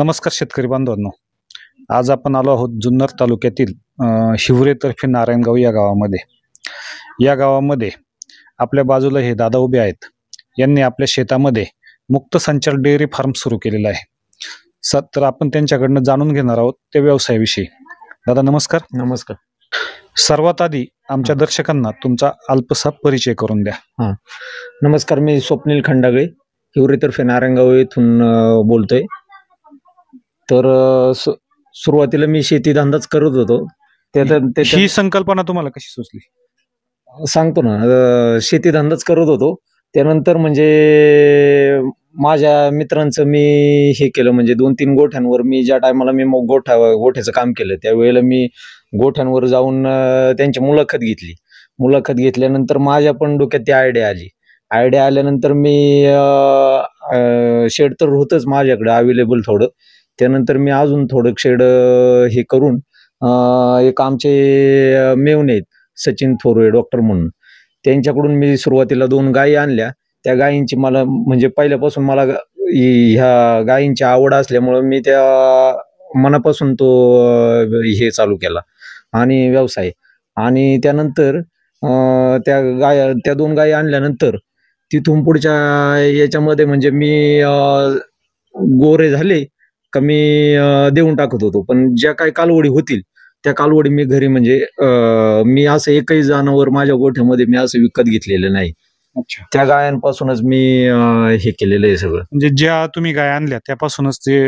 नमस्कार शेतकरी बांधवांनो. आज आपण आलो आहोत जुन्नर तालुक्यातील हिवरे तर्फे नारायणगाव या गावामध्ये. या गावामध्ये आपल्या बाजूला हे दादा उभे आहेत. यांनी आपल्या शेतामध्ये मुक्त संचार डेअरी फार्म सुरू केलेला आहे. तर आपण त्यांच्याकडनं जाणून घेणार आहोत त्या व्यवसायाविषयी. दादा नमस्कार. नमस्कार. सर्वात आधी आमच्या दर्शकांना तुमचा अल्पसा परिचय करून द्या. नमस्कार, मी स्वप्नील खंडागळे हिवरे तर्फे नारायणगाव येथून बोलतोय. तर सुरुवातीला मी शेती धंदाच करत होतो. ही संकल्पना तुम्हाला कशी सुचली? सांगतो ना. शेती धंदाच करत होतो. त्यानंतर म्हणजे माझ्या मित्रांचं मी हे केलं, म्हणजे 2-3 गोठ्यांवर मी ज्या टायमाला मी गोठ्याचं काम केलं त्यावेळेला मी गोठ्यांवर जाऊन त्यांची मुलाखत घेतली. मुलाखत घेतल्यानंतर माझ्या पण डोक्यात ती आयडिया आल्यानंतर मी शेड तर होतंच माझ्याकडे अवेलेबल थोडं. त्यानंतर मी अजून थोडं शेड हे करून एक आमचे मेवणे आहेत सचिन थोरवे डॉक्टर म्हणून, त्यांच्याकडून मी सुरुवातीला 2 गायी आणल्या. त्या गायींची मला म्हणजे पहिल्यापासून मला ह्या गायींची आवड असल्यामुळं मी त्या मनापासून तो हे चालू केला आणि व्यवसाय. आणि त्यानंतर त्या 2 गायी आणल्यानंतर तिथून पुढच्या याच्यामध्ये म्हणजे मी गोरे झाले का मी देऊन टाकत होतो. पण ज्या काही कालवडी होतील त्या कालवडी मी घरी म्हणजे मी असं एकही जनावर माझ्या गोठ्यामध्ये मी असं विकत घेतलेलं नाही. अच्छा. त्या गायांपासूनच मी हे केलेलं आहे सगळं. म्हणजे ज्या तुम्ही गाय आणल्या त्यापासूनच ते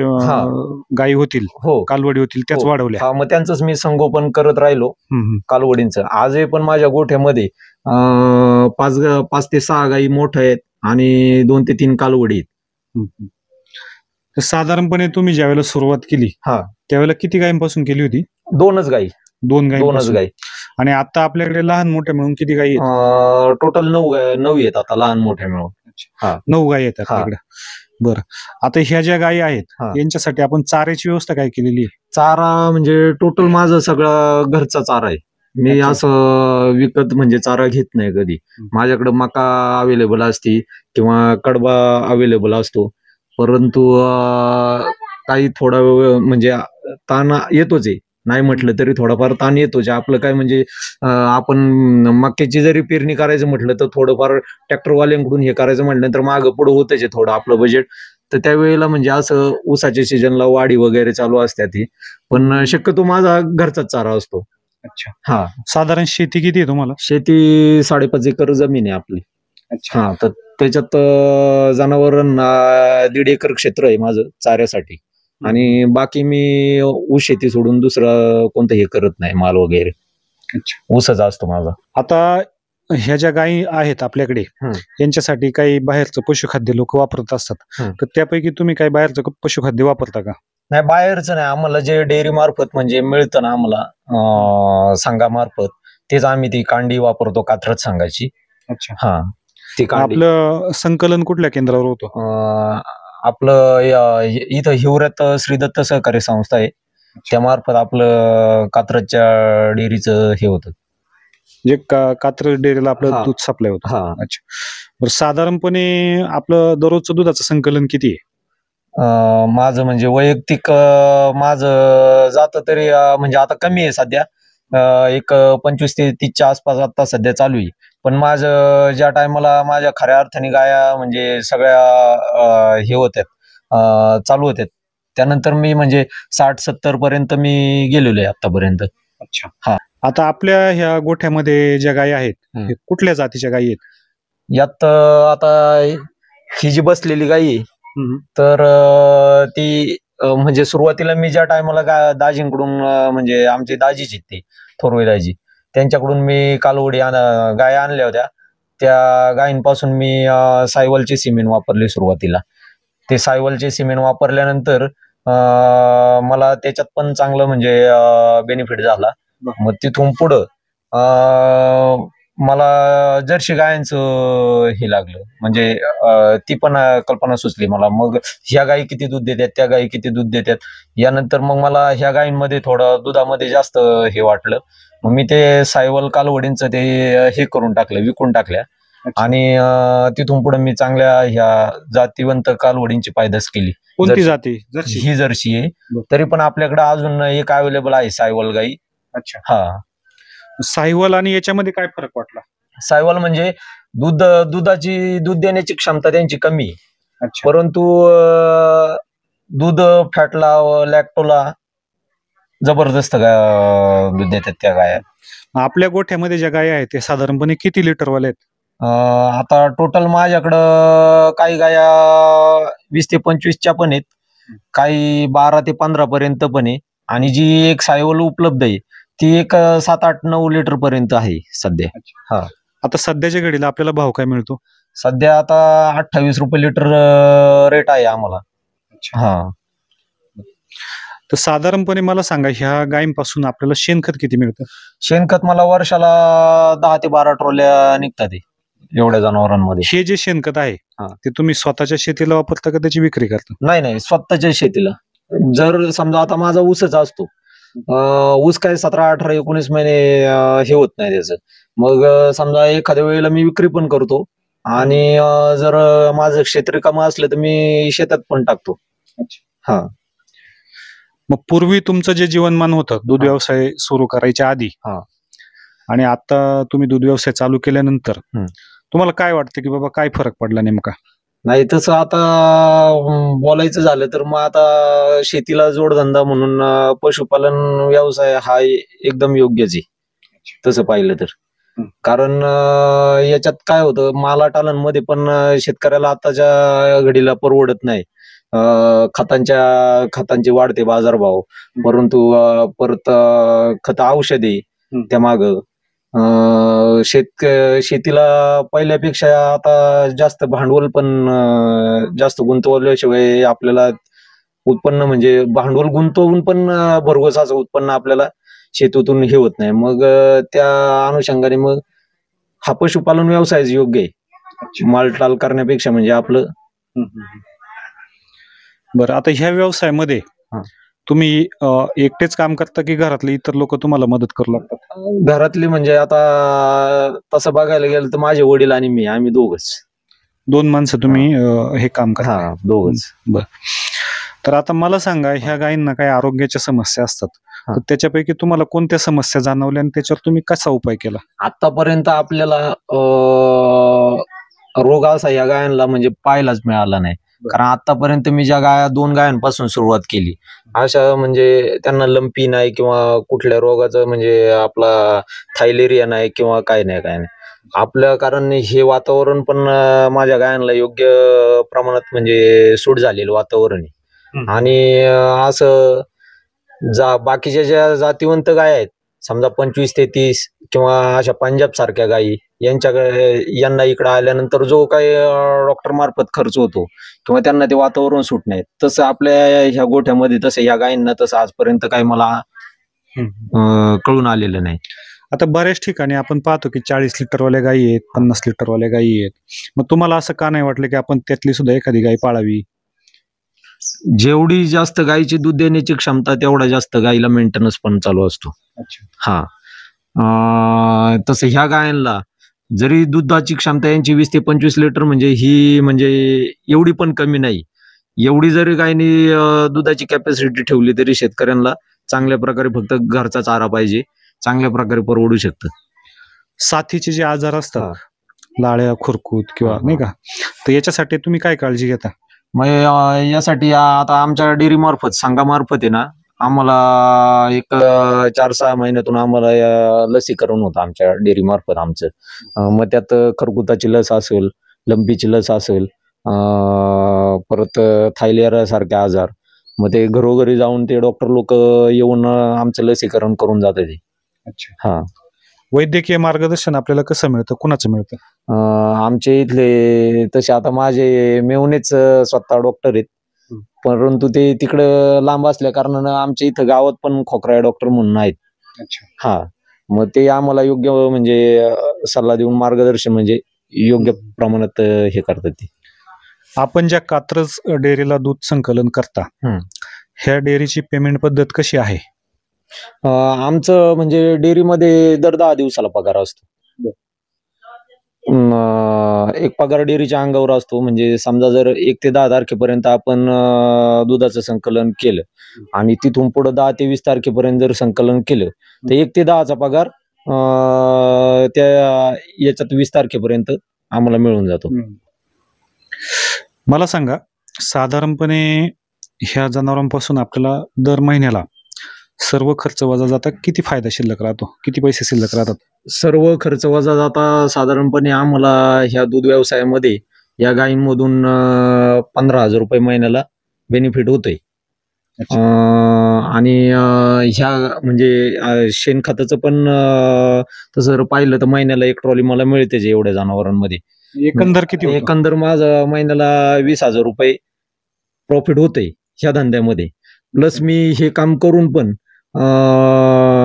गायी होतील, हो, कालवडी होतील त्याच वाढवल्या. मग त्यांचंच मी संगोपन करत राहिलो कालवडींचं. आजही पण माझ्या गोठ्यामध्ये 5 ते 6 गायी मोठ्या आहेत आणि 2 ते 3 कालवडी आहेत. साधारणपणे तुम्ही ज्या वेळेला सुरुवात केली त्यावेळेला किती गायींपासून केली होती? 2च गायी. 2 गायी. आणि आता आपल्याकडे लहान मोठ्या मिळून किती गायी आहेत? टोटल 9 आहेत आता लहान मोठ्या मिळून. 9 गायी आहेत आपल्याकडे. बरं, आता ह्या ज्या गायी आहेत यांच्यासाठी आपण चाऱ्याची व्यवस्था काय केलेली आहे? चारा म्हणजे टोटल माझं सगळं घरचा चारा आहे. मी असं विकत म्हणजे चारा घेत नाही कधी. माझ्याकडे मका अवेलेबल असते किंवा कडबा अवेलेबल असतो. परंतु काही थोडा वेळ म्हणजे ताण येतोच आहे, नाही म्हटलं तरी थोडाफार ताण येतोच. आपलं काय म्हणजे आपण मक्याची जरी पेरणी करायचं म्हटलं तर थोडंफार ट्रॅक्टरवाल्यांकडून हे करायचं म्हटलं तर मागं पुढं होतच आहे थोडं आपलं बजेट. तर त्यावेळेला म्हणजे असं ऊसाच्या सीजनला वाढी वगैरे चालू असतात ती. पण शक्यतो माझा घरचाच चारा असतो. अच्छा. साधारण शेती किती आहे तुम्हाला? शेती 5.5 एकर जमीन आहे आपली. तर त्याच्यात जनावरांना 1.5 एकर क्षेत्र आहे माझं चाऱ्यासाठी. आणि बाकी मी ऊस शेती सोडून दुसरं कोणतं हे करत नाही, माल वगैरे. ऊसच असतो माझा. आता ह्या ज्या गायी आहेत आपल्याकडे यांच्यासाठी काही बाहेरचं पशुखाद्य लोक वापरत असतात, तर त्यापैकी तुम्ही काही बाहेरचं पशुखाद्य वापरता का? नाही, बाहेरचं नाही. आम्हाला जे डेअरी मार्फत म्हणजे मिळतं ना आम्हाला संघामार्फत, तेच आम्ही ती कांडी वापरतो, कात्रज संघाची. अच्छा. आपलं संकलन कुठल्या केंद्रावर होतं? आपलं इथं हिवऱ्यात श्री दत्त सहकारी संस्था आहे, त्यामार्फत आपलं कात्रजच्या डेअरीचं हे होतं. जे कात्रज डेअरीला आपलं दूध सप्लाय होतं. अच्छा. बरं, साधारणपणे आपलं दररोजचं दुधाचं संकलन किती आहे? माझं म्हणजे वैयक्तिक माझं जातं तरी म्हणजे आता कमी आहे सध्या, एक 25 ते 30च्या आसपास आता सध्या चालू आहे. पण माझं ज्या टायमाला माझ्या खऱ्या अर्थाने गाया म्हणजे सगळ्या हे होत्यात, चालू होत्यात, त्यानंतर मी म्हणजे 60-70 पर्यंत मी गेलेलो आहे आतापर्यंत. अच्छा. आता आपल्या ह्या गोठ्यामध्ये ज्या गायी आहेत कुठल्या जातीच्या गायी आहेत? यात आता ही जी बसलेली गायी आहे तर ती म्हणजे सुरुवातीला मी ज्या टायमाला दाजींकडून म्हणजे आमचे दाजीच आहेत ते थोरवे दाजी, त्यांच्याकडून मी कालवडी गाय आणल्या होत्या. त्या गायींपासून मी सायवलचे सिमेंट वापरले सुरुवातीला. ते सायवलचे सिमेंट वापरल्यानंतर मला त्याच्यात पण चांगलं म्हणजे बेनिफिट झाला. मग तिथून पुढं मला जर्सी गायांचं हे लागलं, म्हणजे ती पण कल्पना सुचली मला. मग ह्या गायी किती दूध देतात, त्या गायी किती दूध देतात, यानंतर मग मला ह्या गायींमध्ये थोडं दुधामध्ये जास्त हे वाटलं. मग मी ते सायवल कालवडींचं ते हे करून टाकलं, विकून टाकल्या. अच्छा. आणि तिथून पुढे मी चांगल्या ह्या जातीवंत कालवडींची पायदास केली. कोणती जर्सी. जाती? जर्सी. ही जर्सी आहे. बरं. तरी पण आपल्याकडे अजून एक अवेलेबल आहे सायवल गाई. अच्छा. हा, साहिवाल आणि याच्यामध्ये काय फरक वाटला? सायवल म्हणजे दूध देण्याची क्षमता त्यांची कमी आहे. अच्छा. परंतु दूध फॅटला लॅक्टोला जबरदस्त दूध देतात त्या गाया. आपल्या गोठ्यामध्ये ज्या गाय आहेत ते साधारणपणे किती लिटरवाले आहेत? आता टोटल माझ्याकडं काही गाया 20 ते 25च्या पण आहेत, काही 12 ते 15 पर्यंत पण आहे, आणि जी एक सायवल उपलब्ध आहे ती एक 7, 8, 9 लिटर पर्यंत आहे सध्या. हा, आता सध्याच्या घडीला आपल्याला भाव काय मिळतो? सध्या आता 28 रुपये लिटर रेट आहे आम्हाला. हा, तर साधारणपणे मला सांगा, ह्या गायींपासून आपल्याला शेणखत किती मिळतं? शेणखत मला वर्षाला 10 ते 12 ट्रॉल्या निघतात हे, एवढ्या जनावरांमध्ये. हे जे शेणखत आहे हा. ते तुम्ही स्वतःच्या शेतीला वापरता का त्याची विक्री करता? नाही, स्वतःच्या शेतीला. जर समजा आता माझा ऊसच असतो, ऊस काय 17, 18, 19 महिने हे होत नाही त्याचं, मग समजा एखाद्या वेळेला मी विक्री पण करतो, आणि जर माझं क्षेत्र रिकामं असलं तर मी शेतात पण टाकतो. हा, मग पूर्वी तुमचं जे जीवनमान होतं दूध हा. व्यवसाय सुरू करायच्या आधी हा. आणि आता तुम्ही दूध व्यवसाय चालू केल्यानंतर हम्म. तुम्हाला काय वाटतं की बाबा काय फरक पडला नेमका? नाही तसं आता बोलायचं झालं तर मग आता शेतीला जोडधंदा म्हणून पशुपालन व्यवसाय हा एकदम योग्यच आहे तसं पाहिलं तर. कारण याच्यात काय होतं, मालाटालांमध्ये पण शेतकऱ्याला आताच्या घडीला परवडत नाही. खतांचे वाढते बाजारभाव, परंतु परत खत औषधे त्या माग शेतीला पहिल्यापेक्षा आता जास्त भांडवल पण जास्त गुंतवल्याशिवाय आपल्याला उत्पन्न म्हणजे भांडवल गुंतवून पण भरघोस असं उत्पन्न आपल्याला शेतीतून हे होत नाही. मग त्या अनुषंगाने मग हा पशुपालन व्यवसाय योग्य आहे मालटाल करण्यापेक्षा, म्हणजे आपलं. बरं, आता ह्या व्यवसायामध्ये तुम्ही एकटेच काम करता की घरातले इतर लोक तुम्हाला मदत करू लागतात? घरातली म्हणजे आता तसं बघायला गेलं तर माझे वडील आणि मी, आम्ही दोघच. 2 माणसं तुम्ही हे काम करता? हा, दोघच. बरं, तर आता मला सांगा, ह्या गायींना काही आरोग्याच्या समस्या असतात, तर त्याच्यापैकी तुम्हाला कोणत्या समस्या जाणवल्या आणि त्याच्यावर तुम्ही कसा उपाय केला? आतापर्यंत आपल्याला रोग असा या गायांना म्हणजे पाहायलाच मिळाला नाही. कारण आतापर्यंत मी ज्या 2 गायांपासून सुरुवात केली, अशा म्हणजे त्यांना लंपी नाही किंवा कुठल्या रोगाचं म्हणजे आपला थायलेरिया नाही किंवा काय नाही. आपल्या कारण हे वातावरण पण माझ्या गायांना योग्य प्रमाणात म्हणजे सूट झालेलं वातावरण आहे. आणि असं बाकीच्या ज्या जातीवंत गाय आहेत, समजा 25 ते 30 किंवा अशा पंजाब सारख्या गायी, यांना इकडे आल्यानंतर जो काही डॉक्टर मार्फत खर्च होतो किंवा त्यांना ते वातावरण सूट नाही, तसं आपल्या ह्या गोठ्यामध्ये तसं या गायींना तसं आजपर्यंत काही मला कळून आलेलं नाही. आता बऱ्याच ठिकाणी आपण पाहतो की 40 लिटरवाल्या गायी आहेत, 50 लिटरवाल्या गायी आहेत. मग तुम्हाला असं का नाही वाटलं की आपण त्यातली सुद्धा एखादी गाय पाळावी? जेवढी जास्त गायीची दूध देण्याची क्षमता तेवढा जास्त गायीला मेंटेनन्स पण चालू असतो. हा, तसं ह्या गायांना जरी दुधाची क्षमता यांची 20 ते 25 लिटर म्हणजे ही म्हणजे एवढी पण कमी नाही. एवढी जरी गायनी दुधाची कॅपॅसिटी ठेवली तरी शेतकऱ्यांना चांगल्या प्रकारे फक्त घरचा चारा पाहिजे, चांगल्या प्रकारे परवडू शकतं. साथीचे जे आजार असतात, लाळ्या, खुरकूत किंवा नाही का, तर याच्यासाठी तुम्ही काय काळजी घेता? मग यासाठी आता आमच्या डेअरी मार्फत, संघामार्फत आहे ना, आम्हाला एक 4-6 महिन्यातून आम्हाला लसीकरण होतं आमच्या डेअरी मार्फत आमचं. मग त्यात खरकुताची लस असेल, लंपीची लस असेल, परत थायलेरिया सारखे आजार, मग ते घरोघरी जाऊन ते डॉक्टर लोक येऊन आमचं लसीकरण करून जाते ते. हा, वैद्यकीय मार्गदर्शन आपल्याला कसं मिळतं, कुणाचं मिळतं? आमचे इथले तसे आता माझे मेवणेच स्वतः डॉक्टर आहेत, परंतु ते तिकडं लांब असल्या कारणानं आमच्या इथं गावात पण खोकरा डॉक्टर म्हणून आहेत. हा, मग ते आम्हाला योग्य म्हणजे सल्ला देऊन मार्गदर्शन म्हणजे योग्य प्रमाणात हे करतात ते. आपण ज्या कात्रज डेअरीला दूध संकलन करता, ह्या डेअरीची पेमेंट पद्धत कशी आहे? आमचं म्हणजे डेअरीमध्ये दर 10 दिवसाला पगार असतो. एक पगार डेअरीच्या अंगावर असतो. म्हणजे समजा जर 1 ते 10 तारखेपर्यंत आपण दुधाचं संकलन केलं आणि तिथून पुढे 10 ते 20 तारखेपर्यंत जर संकलन केलं तर 1 ते 10चा पगार त्या याच्यात 20 तारखेपर्यंत आम्हाला मिळून जातो. मला सांगा, साधारणपणे ह्या जनावरांपासून आपल्याला दर महिन्याला सर्व खर्च वजा जाता किती फायदा शिल्लक राहतो, किती पैसे शिल्लक राहतात? सर्व खर्च वजा जाता साधारणपणे आम्हाला ह्या दूध व्यवसायामध्ये या गायींमधून 15,000 रुपये महिन्याला बेनिफिट होतोय. आणि ह्या म्हणजे शेणखताचं पण तसं जर पाहिलं तर महिन्याला 1 ट्रॉली मला मिळते एवढ्या जनावरांमध्ये. एकंदर किती होतं? एकंदर माझं महिन्याला 20,000 रुपये प्रॉफिट होतंय ह्या धंद्यामध्ये. प्लस मी हे काम करून पण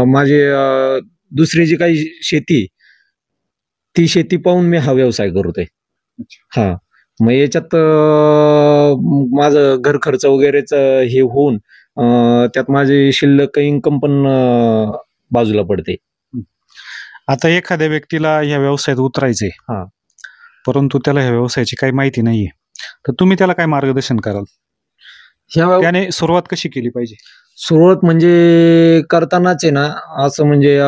माझे दुसरी जी काही शेती ती शेती पाहून मी हा व्यवसाय करतोय. हा, मग याच्यात माझं घर खर्च वगैरेच हे होऊन त्यात माझी शिल्लक इन्कम पण बाजूला पडते. आता एखाद्या व्यक्तीला या व्यवसायात उतरायचंय, हा, परंतु त्याला ह्या व्यवसायाची काही माहिती नाहीये, तर तुम्ही त्याला काय मार्गदर्शन कराल? त्याने सुरुवात कशी केली पाहिजे? सुरुवात म्हणजे करतानाच आहे ना, असं म्हणजे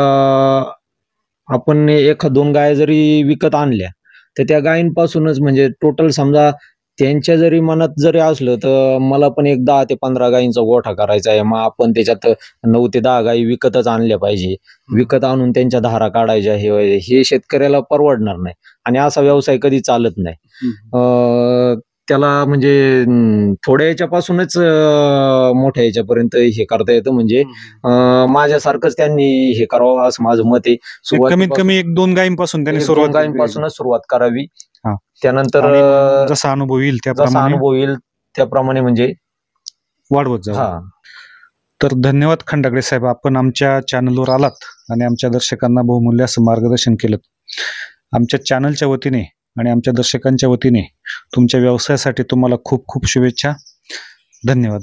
आपण 1-2 गाय जरी विकत आणल्या तर त्या गायींपासूनच म्हणजे टोटल समजा त्यांच्या जरी मनात जरी असलं तर मला पण एक 10 ते 15 गायींचा गोठा करायचा आहे. मग आपण त्याच्यात 9 ते 10 गायी विकतच आणल्या पाहिजे. विकत आणून त्यांच्या धारा काढायच्या, हे शेतकऱ्याला परवडणार नाही आणि असा व्यवसाय कधी चालत नाही. त्याला म्हणजे थोड्या याच्यापासूनच मोठ्या याच्यापर्यंत हे करता येतं. म्हणजे माझ्यासारखंच त्यांनी हे करावं असं माझं मत आहे. कमीत कमी 1-2 गायींपासून त्यांनी सुरुवात गायींपासूनच सुरुवात करावी. हा. त्यानंतर जसा अनुभव येईल त्याप्रमाणे म्हणजे वाढवत जाऊ. तर धन्यवाद खंडागळे साहेब, आपण आमच्या चॅनलवर आलात आणि आमच्या दर्शकांना बहुमूल्य असं मार्गदर्शन केलं. आमच्या चॅनलच्या वतीने आणि आमच्या दर्शकांच्या वतीने तुमच्या व्यवसायासाठी तुम्हाला खूप खूप शुभेच्छा. धन्यवाद.